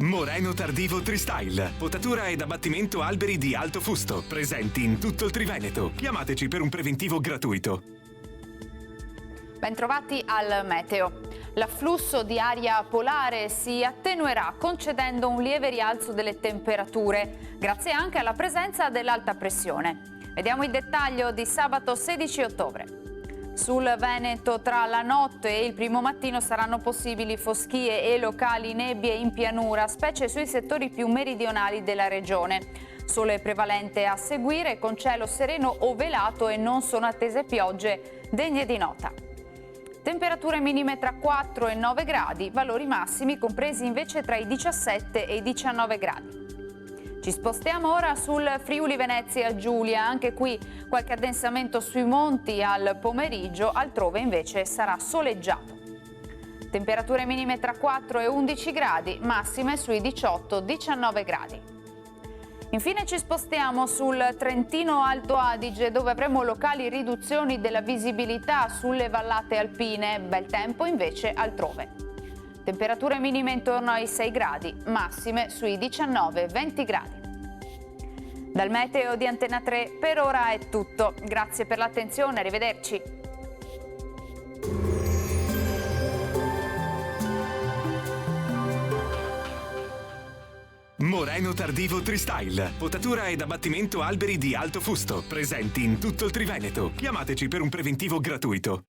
Moreno Tardivo Tristyle. Potatura ed abbattimento alberi di alto fusto, presenti in tutto il Triveneto. Chiamateci per un preventivo gratuito. Bentrovati al meteo. L'afflusso di aria polare si attenuerà concedendo un lieve rialzo delle temperature, grazie anche alla presenza dell'alta pressione. Vediamo il dettaglio di sabato 16 ottobre. Sul Veneto tra la notte e il primo mattino saranno possibili foschie e locali nebbie in pianura, specie sui settori più meridionali della regione. Sole prevalente a seguire con cielo sereno o velato e non sono attese piogge degne di nota. Temperature minime tra 4 e 9 gradi, valori massimi compresi invece tra i 17 e i 19 gradi. Ci spostiamo ora sul Friuli Venezia Giulia, anche qui qualche addensamento sui monti al pomeriggio, altrove invece sarà soleggiato. Temperature minime tra 4 e 11 gradi, massime sui 18-19 gradi. Infine ci spostiamo sul Trentino Alto Adige, dove avremo locali riduzioni della visibilità sulle vallate alpine, bel tempo invece altrove. Temperature minime intorno ai 6 gradi, massime sui 19-20 gradi. Dal meteo di Antena 3 per ora è tutto. Grazie per l'attenzione, arrivederci. Moreno Tardivo Tristyle. Potatura ed abbattimento alberi di alto fusto, presenti in tutto il Triveneto. Chiamateci per un preventivo gratuito.